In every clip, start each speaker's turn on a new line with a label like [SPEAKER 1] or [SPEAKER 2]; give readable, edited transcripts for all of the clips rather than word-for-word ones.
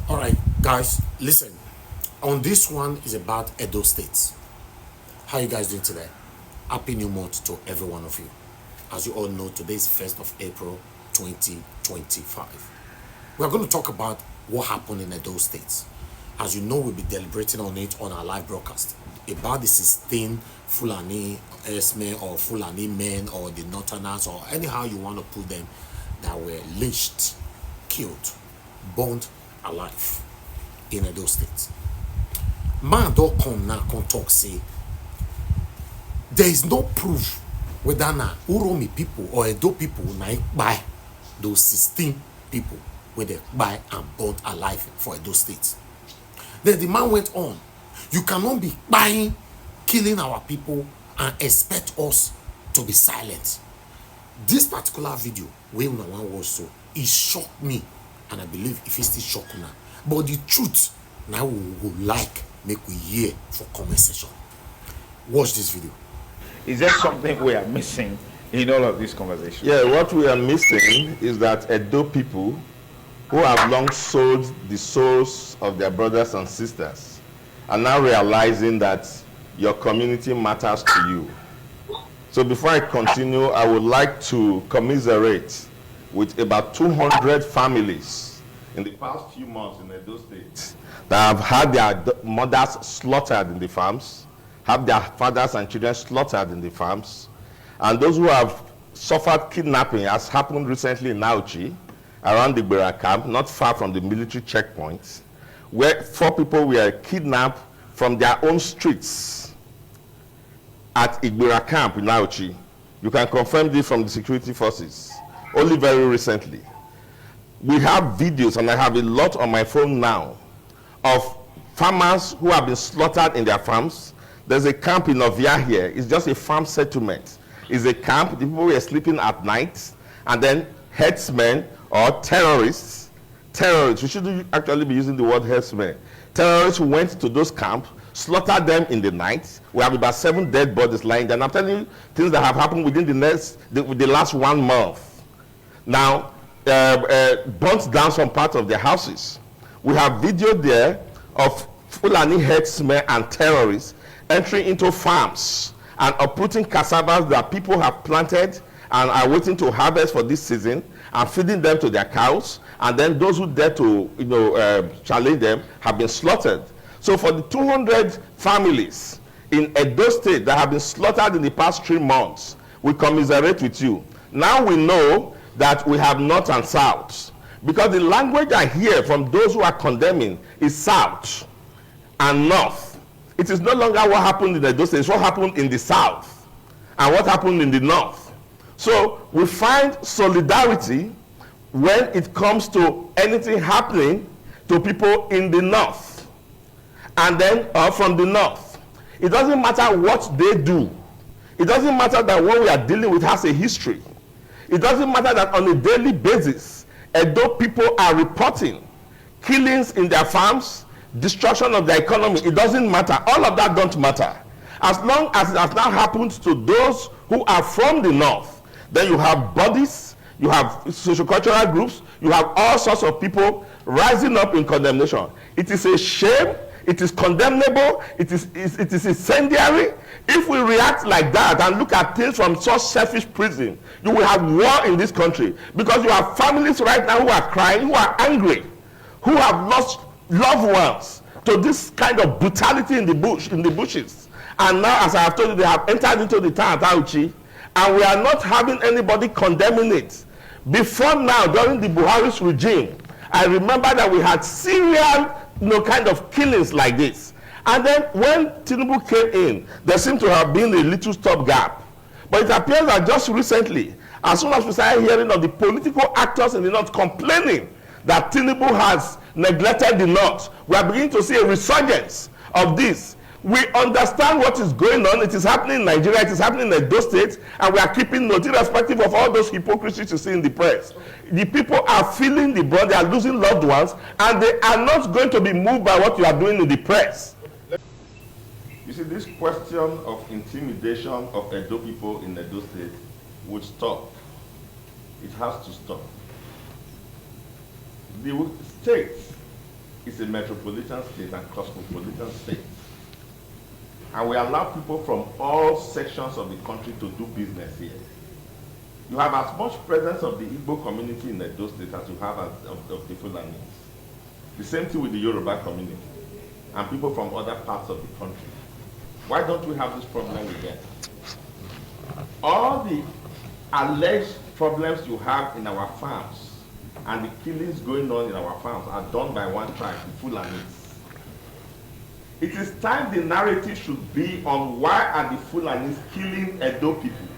[SPEAKER 1] All right, guys, listen. On this one is about Edo State. How you guys doing today? Happy New Month to every one of you. As you all know, today is 1st of April 2025. We're going to talk about what happened in Edo State. As you know, we'll be deliberating on it on our live broadcast about the 16 Fulani Esme or Fulani men or the Northerners or anyhow you want to put them that were lynched, killed, burned alive in Edo State. Man don't come now come talk say there is no proof whether na Uromi people or Edo people na buy those 16 people where they buy and burned alive for Edo State. Then the man went on, you cannot be buying, killing our people and expect us to be silent. This particular video wey una wan watch so, it shocked me, and I believe if it still shock una, but the truth now we would like make we hear for comment section. Watch this video.
[SPEAKER 2] Is there something we are missing in all of this conversation?
[SPEAKER 3] Yeah, what we are missing is that Edo people who have long sold the souls of their brothers and sisters are now realizing that your community matters to you. So before I continue, I would like to commiserate with about 200 families in the past few months in Edo State that have had their mothers slaughtered in the farms, have their fathers and children slaughtered in the farms, and those who have suffered kidnapping, as happened recently in NAIJA, around the Igbira camp, not far from the military checkpoint, where 4 people were kidnapped from their own streets at Igbira camp in NAIJA. You can confirm this from the security forces, only very recently. We have videos, and I have a lot on my phone now, of farmers who have been slaughtered in their farms. There's a camp in Novia here. It's just a farm settlement. It's a camp. The people were sleeping at night, and then herdsmen or terrorists, we shouldn't actually be using the word herdsmen. Terrorists went to those camps, slaughtered them in the night. We have about 7 dead bodies lying there. And I'm telling you things that have happened within the last 1 month. Now, burnt down some part of their houses. We have video there of Fulani herdsmen and terrorists entering into farms and uprooting cassavas that people have planted and are waiting to harvest for this season and feeding them to their cows. And then those who dare to challenge them have been slaughtered. So for the 200 families in Edo State that have been slaughtered in the past 3 months, we commiserate with you. Now we know that we have north and south, because the language I hear from those who are condemning is south and north. It is no longer what happened in Edo State, it's what happened in the south and what happened in the north. So we find solidarity when it comes to anything happening to people in the north and then from the north. It doesn't matter what they do. It doesn't matter that what we are dealing with has a history. It doesn't matter that on a daily basis, Edo people are reporting killings in their farms, destruction of their economy. It doesn't matter. All of that don't matter. As long as it has now happened to those who are from the north, then you have bodies, you have sociocultural groups, you have all sorts of people rising up in condemnation. It is a shame, it is condemnable, it is incendiary. If we react like that and look at things from such selfish prism, you will have war in this country, because you have families right now who are crying, who are angry, who have lost loved ones to this kind of brutality in the bushes. And now, as I have told you, they have entered into the town of Auchi, and we are not having anybody condemning it. Before now, during the Buhari's regime, I remember that we had serial kind of killings like this. And then when Tinubu came in, there seemed to have been a little stopgap. But it appears that just recently, as soon as we started hearing of the political actors in the north complaining that Tinubu has neglected the north, we are beginning to see a resurgence of this. We understand what is going on. It is happening in Nigeria, it is happening in Edo State, and we are keeping note, irrespective of all those hypocrisies you see in the press. The people are feeling the brunt, they are losing loved ones, and they are not going to be moved by what you are doing in the press. You see, this question of intimidation of Edo people in Edo State would stop. It has to stop. The state is a metropolitan state and cosmopolitan state. And we allow people from all sections of the country to do business here. You have as much presence of the Igbo community in those states as you have of the Fulanils. The same thing with the Yoruba community and people from other parts of the country. Why don't we have this problem with them? All the alleged problems you have in our farms and the killings going on in our farms are done by one tribe, the Fulanils. It is time the narrative should be on why are the Fulanis killing Edo people.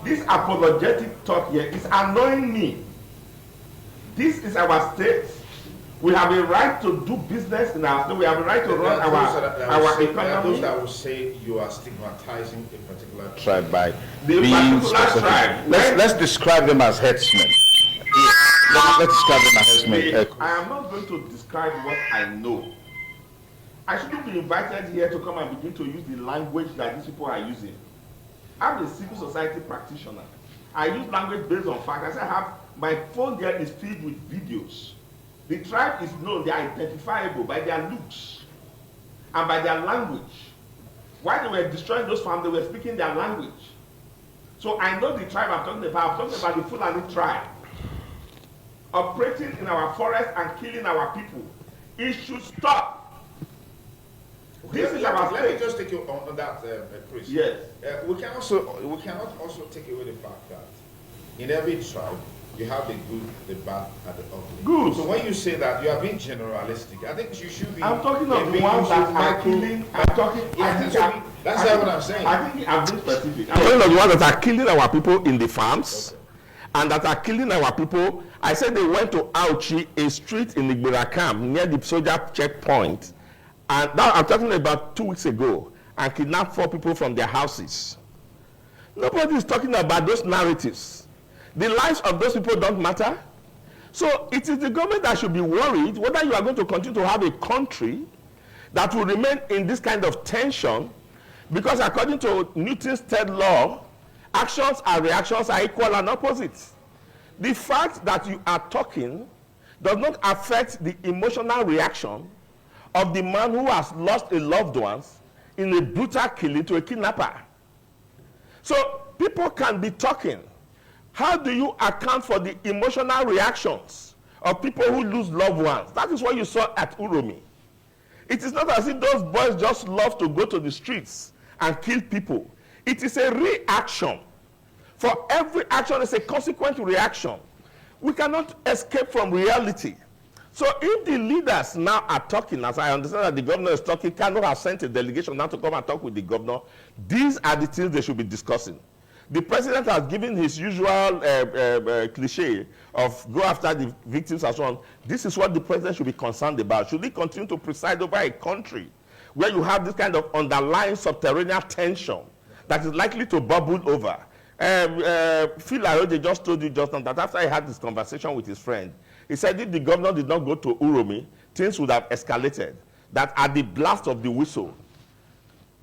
[SPEAKER 3] This apologetic talk here is annoying me. This is our state. We have a right to do business in our state. We have a right to run our economy.
[SPEAKER 4] Those that will say you are stigmatizing a particular
[SPEAKER 3] tribe by
[SPEAKER 4] the
[SPEAKER 3] particular tribe.
[SPEAKER 2] Let's describe them as headsmen. Let's describe them as headsmen.
[SPEAKER 3] I am not going to describe what I know. I shouldn't be invited here to come and begin to use the language that these people are using. I'm a civil society practitioner. I use language based on fact. I say I have my phone there is filled with videos. The tribe is known, they are identifiable by their looks and by their language. While they were destroying those farms, they were speaking their language. So I know the tribe I'm talking about. I'm talking about the Fulani tribe operating in our forest and killing our people. It should stop. This is our
[SPEAKER 4] Let me just take you on that, Chris.
[SPEAKER 3] Yes.
[SPEAKER 4] We cannot also take away the fact that in every tribe you have the good, the bad, and the ugly.
[SPEAKER 3] Good.
[SPEAKER 4] So when you say that, you are being generalistic. I think you should be.
[SPEAKER 3] I'm talking of the ones that are killing. I'm talking.
[SPEAKER 4] That's what I'm saying.
[SPEAKER 3] I think I'm being specific.
[SPEAKER 1] I'm talking of the ones that are killing our people in the farms,
[SPEAKER 4] okay,
[SPEAKER 1] and that are killing our people. I said they went to Auchi, a street in Igbirakam near the soldier checkpoint. And now I'm talking about 2 weeks ago, and kidnapped 4 people from their houses. Nobody is talking about those narratives. The lives of those people don't matter. So it is the government that should be worried whether you are going to continue to have a country that will remain in this kind of tension, because according to Newton's third law, actions and reactions are equal and opposite. The fact that you are talking does not affect the emotional reaction of the man who has lost a loved one in a brutal killing to a kidnapper. So people can be talking. How do you account for the emotional reactions of people who lose loved ones? That is what you saw at Uromi. It is not as if those boys just love to go to the streets and kill people. It is a reaction. For every action is a consequent reaction. We cannot escape from reality. So if the leaders now are talking, as I understand that the governor is talking, cannot have sent a delegation now to come and talk with the governor, these are the things they should be discussing. The president has given his usual cliche of go after the victims and so on. This is what the president should be concerned about. Should he continue to preside over a country where you have this kind of underlying subterranean tension that is likely to bubble over? Phil Ayoje just told you just now that after he had this conversation with his friend, he said if the governor did not go to Uromi, things would have escalated. That at the blast of the whistle,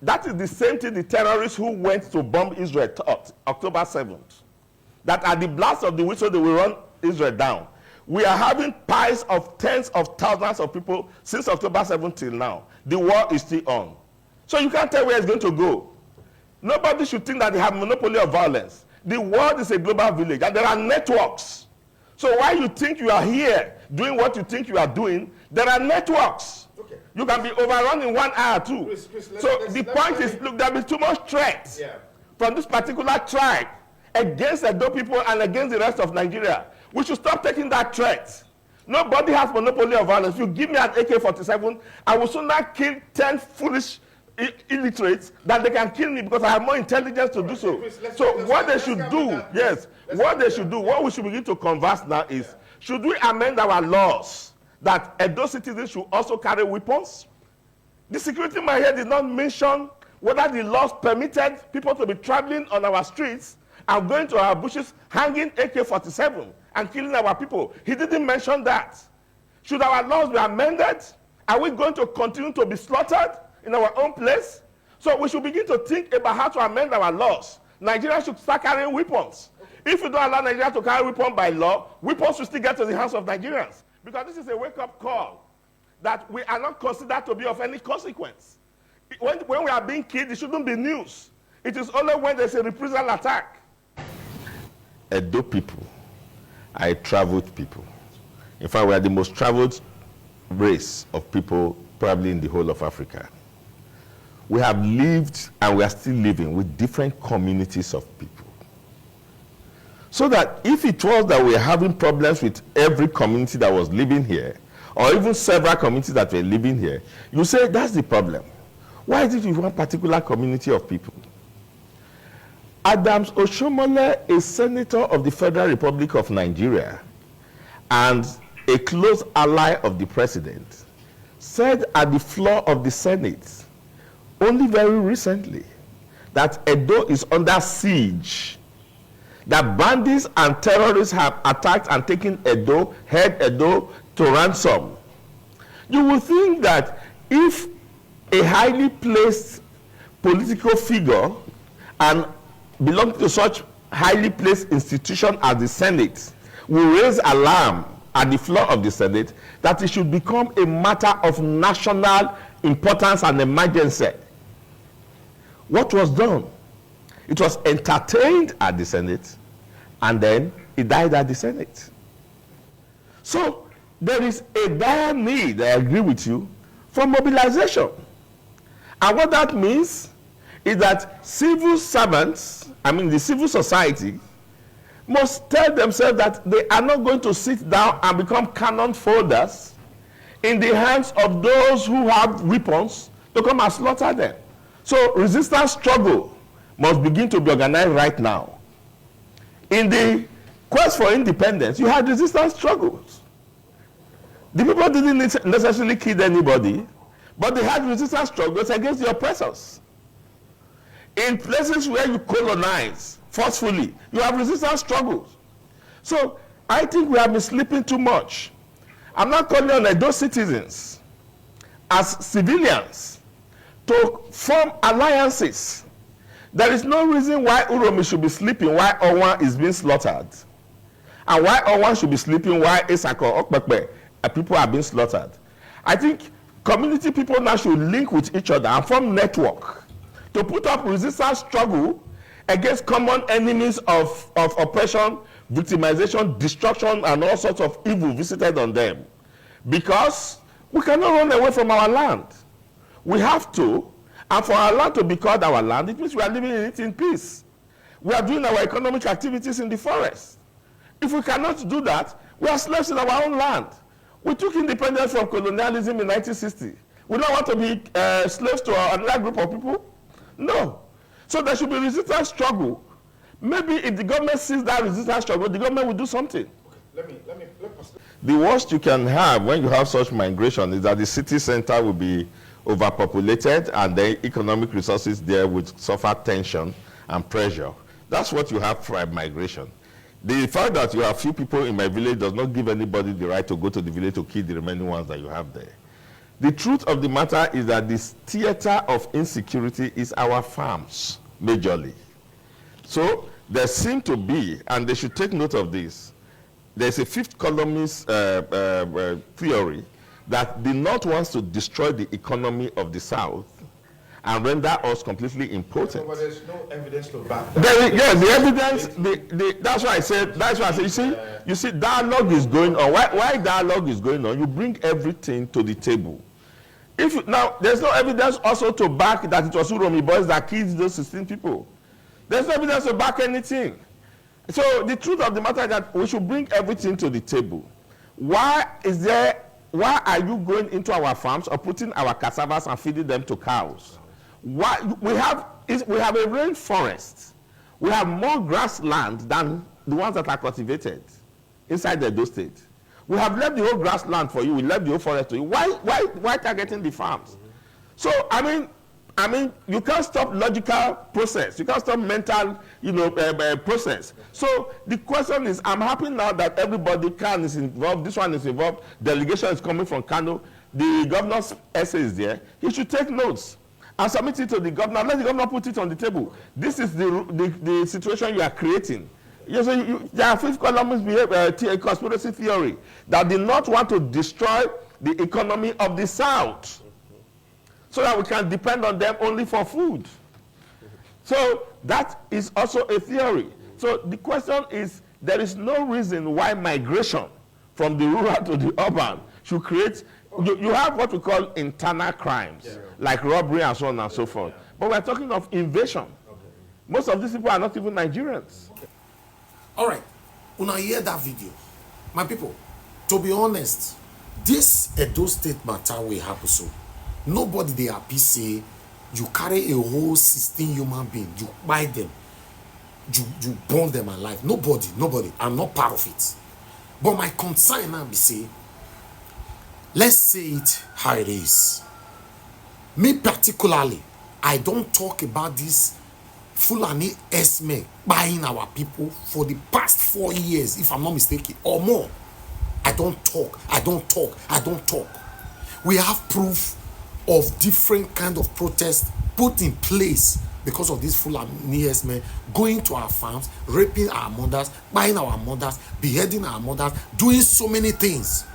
[SPEAKER 1] that is the same thing the terrorists who went to bomb Israel thought, October 7th. That at the blast of the whistle, they will run Israel down. We are having piles of tens of thousands of people since October 7th till now. The war is still on. So you can't tell where it's going to go. Nobody should think that they have monopoly of violence. The world is a global village, and there are networks. So while you think you are here doing what you think you are doing, there are networks.
[SPEAKER 4] okay.
[SPEAKER 3] You can be overrun in 1 hour too.
[SPEAKER 4] Chris,
[SPEAKER 3] The point is, look, there will be too much threat from this particular tribe against the Edo people and against the rest of Nigeria. We should stop taking that threat. Nobody has monopoly of violence. If you give me an AK-47, I will sooner kill 10 foolish illiterates than they can kill me because I have more intelligence to do so. So what they should do, what we should begin to converse now is, should we amend our laws that Edo citizens should also carry weapons? The security man here did not mention whether the laws permitted people to be traveling on our streets and going to our bushes hanging AK-47 and killing our people. He didn't mention that. Should our laws be amended? Are we going to continue to be slaughtered in our own place? So we should begin to think about how to amend our laws. Nigeria should start carrying weapons. If you don't allow Nigeria to carry weapons by law, weapons will still get to the hands of Nigerians. Because this is a wake-up call. that we are not considered to be of any consequence. When we are being killed, it shouldn't be news. It is only when there's a reprisal attack. Edo people are a traveled people. In fact, we are the most traveled race of people probably in the whole of Africa. We have lived and we are still living with different communities of people. So that if it was that we are having problems with every community that was living here, or even several communities that were living here, you say that's the problem. Why is it with one particular community of people? Adams Oshomole, a senator of the Federal Republic of Nigeria and a close ally of the president, said at the floor of the Senate only very recently that Edo is under siege, that bandits and terrorists have attacked and taken Edo, held Edo to ransom. You would think that if a highly placed political figure and belonging to such highly placed institution as the Senate will raise alarm at the floor of the Senate, that it should become a matter of national importance and emergency. What was done? It was entertained at the Senate, and then it died at the Senate. So there is a dire need, I agree with you, for mobilization. And what that means is that civil servants, the civil society, must tell themselves that they are not going to sit down and become cannon folders in the hands of those who have weapons to come and slaughter them. So resistance struggle must begin to be organized right now. In the quest for independence, you had resistance struggles. The people didn't necessarily kill anybody, but they had resistance struggles against the oppressors. In places where you colonize forcefully, you have resistance struggles. So I think we have been sleeping too much. I'm not calling on Edo citizens as civilians to form alliances. There is no reason why Uromi should be sleeping while Owan is being slaughtered, and why Owan should be sleeping while Esako, Okpekpe, people are being slaughtered. I think community people now should link with each other and form network to put up resistance struggle against common enemies of oppression, victimization, destruction, and all sorts of evil visited on them. Because we cannot run away from our land. We have to, and for our land to be called our land, it means we are living in it in peace. We are doing our economic activities in the forest. If we cannot do that, we are slaves in our own land. We took independence from colonialism in 1960. We don't want to be slaves to another group of people? No. So there should be resistance struggle. Maybe if the government sees that resistance struggle, the government will do something.
[SPEAKER 4] Okay.
[SPEAKER 3] The worst you can have when you have such migration is that the city center will be overpopulated and the economic resources there would suffer tension and pressure. That's what you have for migration. The fact that you have few people in my village does not give anybody the right to go to the village to kill the remaining ones that you have there. The truth of the matter is that this theater of insecurity is our farms, majorly. So there seem to be, and they should take note of this, there's a fifth columnist theory that the North wants to destroy the economy of the South and render us completely impotent.
[SPEAKER 4] But there's no evidence to back that.
[SPEAKER 3] Yes, the evidence, that's why I said, you see, dialogue is going on. Why dialogue is going on? You bring everything to the table. Now, there's no evidence also to back that it was Uromi boys that killed those 16 people. There's no evidence to back anything. So the truth of the matter is that we should bring everything to the table. Why are you going into our farms or putting our cassavas and feeding them to cows? Why we have a rainforest. We have more grassland than the ones that are cultivated inside the Edo state. We have left the whole grassland for you. We left the whole forest to you. Why targeting the farms? So I mean, you can't stop logical process. You can't stop mental, process. So the question is, I'm happy now that everybody is involved. This one is involved. Delegation is coming from Kano. The governor's essay is there. He should take notes and submit it to the governor. Let the governor put it on the table. This is the situation you are creating. Yes, there are fifth columnist conspiracy theory that did not want to destroy the economy of the South, so that we can depend on them only for food. So that is also a theory. So the question is, there is no reason why migration from the rural to the urban should create, you have what we call internal crimes, like robbery and so on and so forth. But we're talking of invasion. Most of these people are not even Nigerians.
[SPEAKER 1] All right, when I hear that video, my people, to be honest, this Edo State matter will happen so. Nobody they happy say you carry a whole 16 human being, you buy them, you burn them alive. Nobody. I'm not part of it. But my concern now be say, let's say it how it is. Me particularly, I don't talk about this Fulanil Esme buying our people for the past 4 years, if I'm not mistaken, or more. I don't talk. We have proof of different kind of protests put in place because of this Fulanil Esme going to our farms, raping our mothers, buying our mothers, beheading our mothers, doing so many things.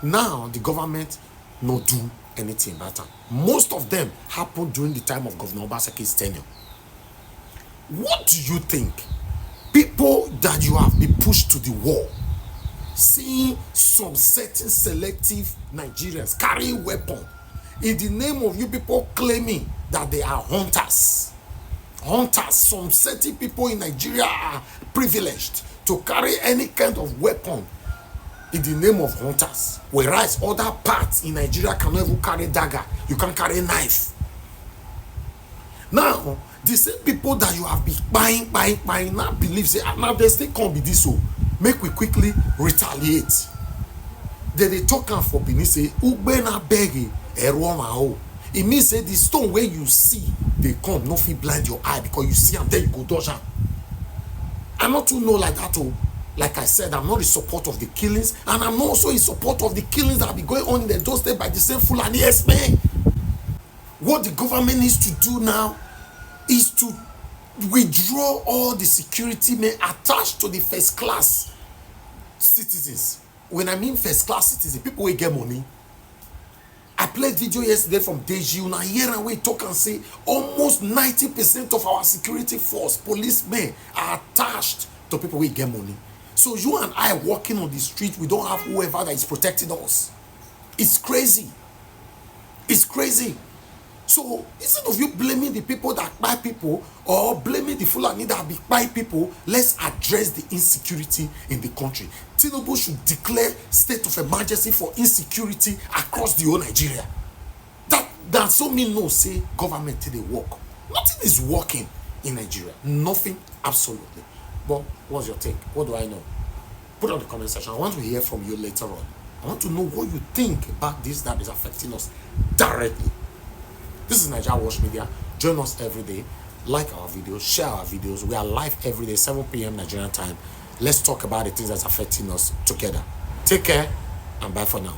[SPEAKER 1] Now the government no do anything about it. Most of them happened during the time of Governor Obaseki's tenure. What do you think? People that you have been pushed to the wall, seeing some certain selective Nigerians carrying weapons in the name of you people claiming that they are hunters. Some certain people in Nigeria are privileged to carry any kind of weapon in the name of hunters, whereas other parts in Nigeria cannot even carry dagger. You can carry a knife. Now, the same people that you have been buying now believe, say, now they still can't be this so. Make we quickly retaliate. Then they talk and for Benin say, Ubena begi eroma. It means say the stone where you see, they come, no fit blind your eye because you see them, then you go dodge them. I'm not too know like that. Oh. Like I said, I'm not in support of the killings, and I'm also in support of the killings that have been going on in the Edo State by the same Fulanil Esme. What the government needs to do now is to withdraw all the security men attached to the first class citizens. When I mean first class citizens, people will get money. I played video yesterday from Deji, and I hear and we talk and say almost 90% of our security force, policemen, are attached to people who get money. So you and I walking on the street, we don't have whoever that is protecting us. It's crazy. It's crazy. So instead of you blaming the people that buy people or blaming the Fulani that buy people, let's address the insecurity in the country. Tinubu should declare state of emergency for insecurity across the whole Nigeria. That so mean no say government till they work. Nothing is working in Nigeria. Nothing, absolutely. But what's your take? What do I know? Put on the comment section. I want to hear from you later on. I want to know what you think about this that is affecting us directly. This is NAIJA Watch Media. Join us every day. Like our videos, share our videos. We are live every day, 7 p.m. Nigerian time. Let's talk about the things that's affecting us together. Take care and bye for now.